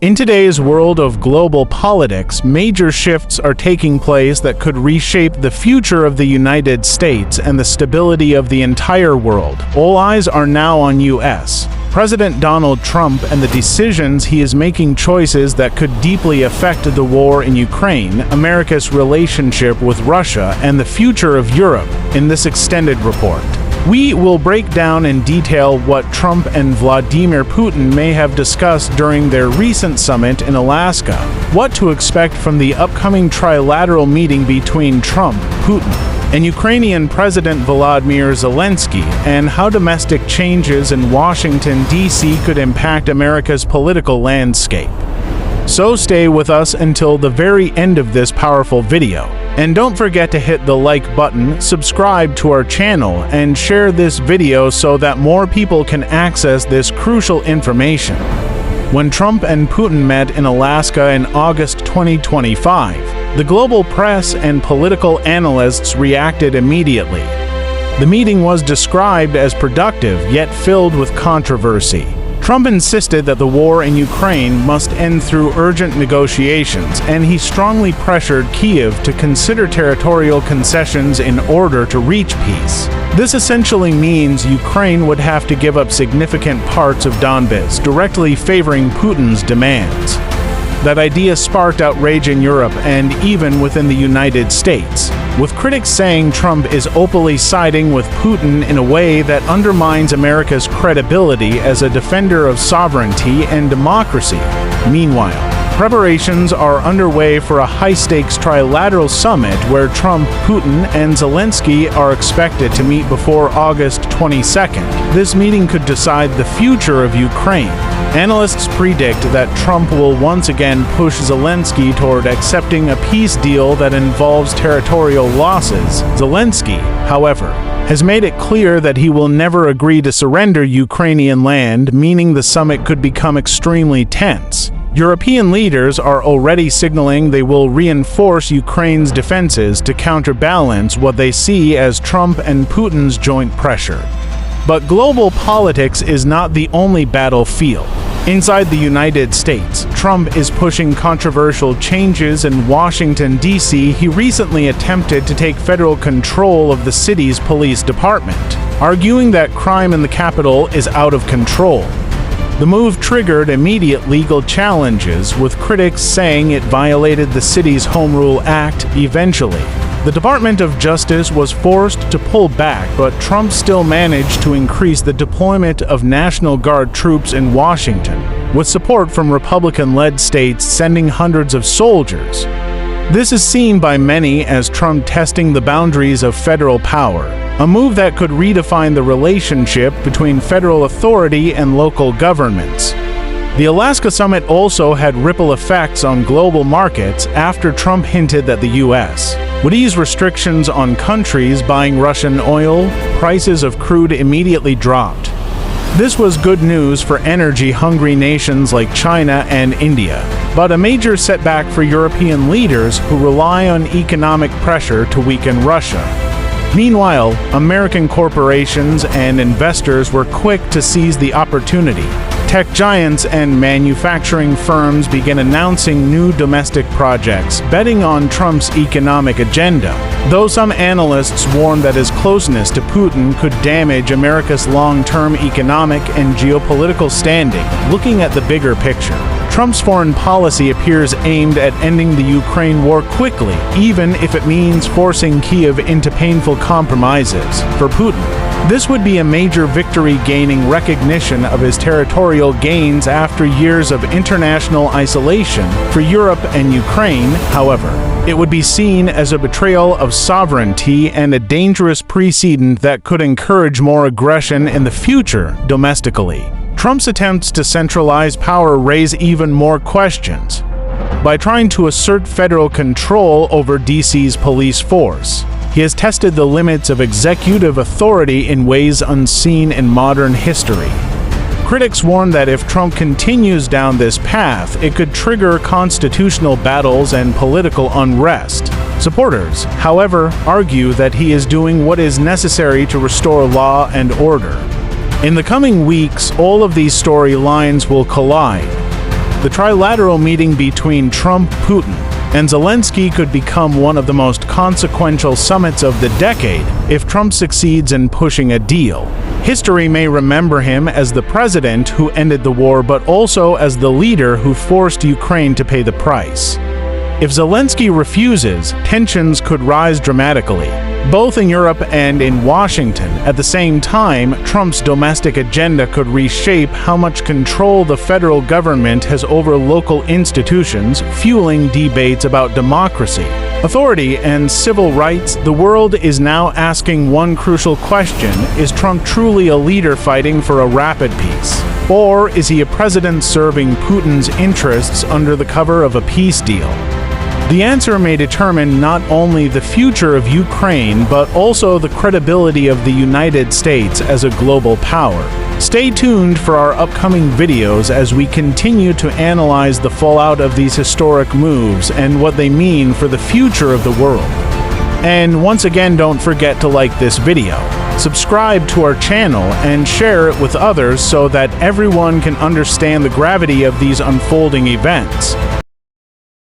In today's world of global politics, major shifts are taking place that could reshape the future of the United States and the stability of the entire world. All eyes are now on U.S. President Donald Trump and the decisions he is making, choices that could deeply affect the war in Ukraine, America's relationship with Russia, and the future of Europe in this extended report. We will break down in detail what Trump and Vladimir Putin may have discussed during their recent summit in Alaska, what to expect from the upcoming trilateral meeting between Trump, Putin, and Ukrainian President Volodymyr Zelenskyy, and how domestic changes in Washington, D.C. could impact America's political landscape. So stay with us until the very end of this powerful video. And don't forget to hit the like button, subscribe to our channel, and share this video so that more people can access this crucial information. When Trump and Putin met in Alaska in August 2025, the global press and political analysts reacted immediately. The meeting was described as productive yet filled with controversy. Trump insisted that the war in Ukraine must end through urgent negotiations, and he strongly pressured Kyiv to consider territorial concessions in order to reach peace. This essentially means Ukraine would have to give up significant parts of Donbas, directly favoring Putin's demands. That idea sparked outrage in Europe and even within the United States, with critics saying Trump is openly siding with Putin in a way that undermines America's credibility as a defender of sovereignty and democracy. Meanwhile, preparations are underway for a high-stakes trilateral summit where Trump, Putin, and Zelenskyy are expected to meet before August 22nd. This meeting could decide the future of Ukraine. Analysts predict that Trump will once again push Zelenskyy toward accepting a peace deal that involves territorial losses. Zelenskyy, however, has made it clear that he will never agree to surrender Ukrainian land, meaning the summit could become extremely tense. European leaders are already signaling they will reinforce Ukraine's defenses to counterbalance what they see as Trump and Putin's joint pressure. But global politics is not the only battlefield. Inside the United States, Trump is pushing controversial changes in Washington, D.C. He recently attempted to take federal control of the city's police department, arguing that crime in the capital is out of control. The move triggered immediate legal challenges, with critics saying it violated the city's Home Rule Act. Eventually, the Department of Justice was forced to pull back, but Trump still managed to increase the deployment of National Guard troops in Washington, with support from Republican-led states sending hundreds of soldiers. This is seen by many as Trump testing the boundaries of federal power, a move that could redefine the relationship between federal authority and local governments. The Alaska summit also had ripple effects on global markets after Trump hinted that the U.S. would ease restrictions on countries buying Russian oil. Prices of crude immediately dropped. This was good news for energy-hungry nations like China and India, but a major setback for European leaders who rely on economic pressure to weaken Russia. Meanwhile, American corporations and investors were quick to seize the opportunity. Tech giants and manufacturing firms began announcing new domestic projects, betting on Trump's economic agenda, though some analysts warn that his closeness to Putin could damage America's long-term economic and geopolitical standing. Looking at the bigger picture, Trump's foreign policy appears aimed at ending the Ukraine war quickly, even if it means forcing Kyiv into painful compromises. For Putin, this would be a major victory, gaining recognition of his territorial gains after years of international isolation. For Europe and Ukraine, however, it would be seen as a betrayal of sovereignty and a dangerous precedent that could encourage more aggression in the future domestically. Trump's attempts to centralize power raise even more questions. By trying to assert federal control over DC's police force, he has tested the limits of executive authority in ways unseen in modern history. Critics warn that if Trump continues down this path, it could trigger constitutional battles and political unrest. Supporters, however, argue that he is doing what is necessary to restore law and order. In the coming weeks, all of these storylines will collide. The trilateral meeting between Trump, Putin, and Zelenskyy could become one of the most consequential summits of the decade if Trump succeeds in pushing a deal. History may remember him as the president who ended the war, but also as the leader who forced Ukraine to pay the price. If Zelenskyy refuses, tensions could rise dramatically, both in Europe and in Washington. At the same time, Trump's domestic agenda could reshape how much control the federal government has over local institutions, fueling debates about democracy, authority, and civil rights. The world is now asking one crucial question: is Trump truly a leader fighting for a rapid peace? Or is he a president serving Putin's interests under the cover of a peace deal? The answer may determine not only the future of Ukraine, but also the credibility of the United States as a global power. Stay tuned for our upcoming videos as we continue to analyze the fallout of these historic moves and what they mean for the future of the world. And once again, don't forget to like this video, subscribe to our channel, and share it with others so that everyone can understand the gravity of these unfolding events.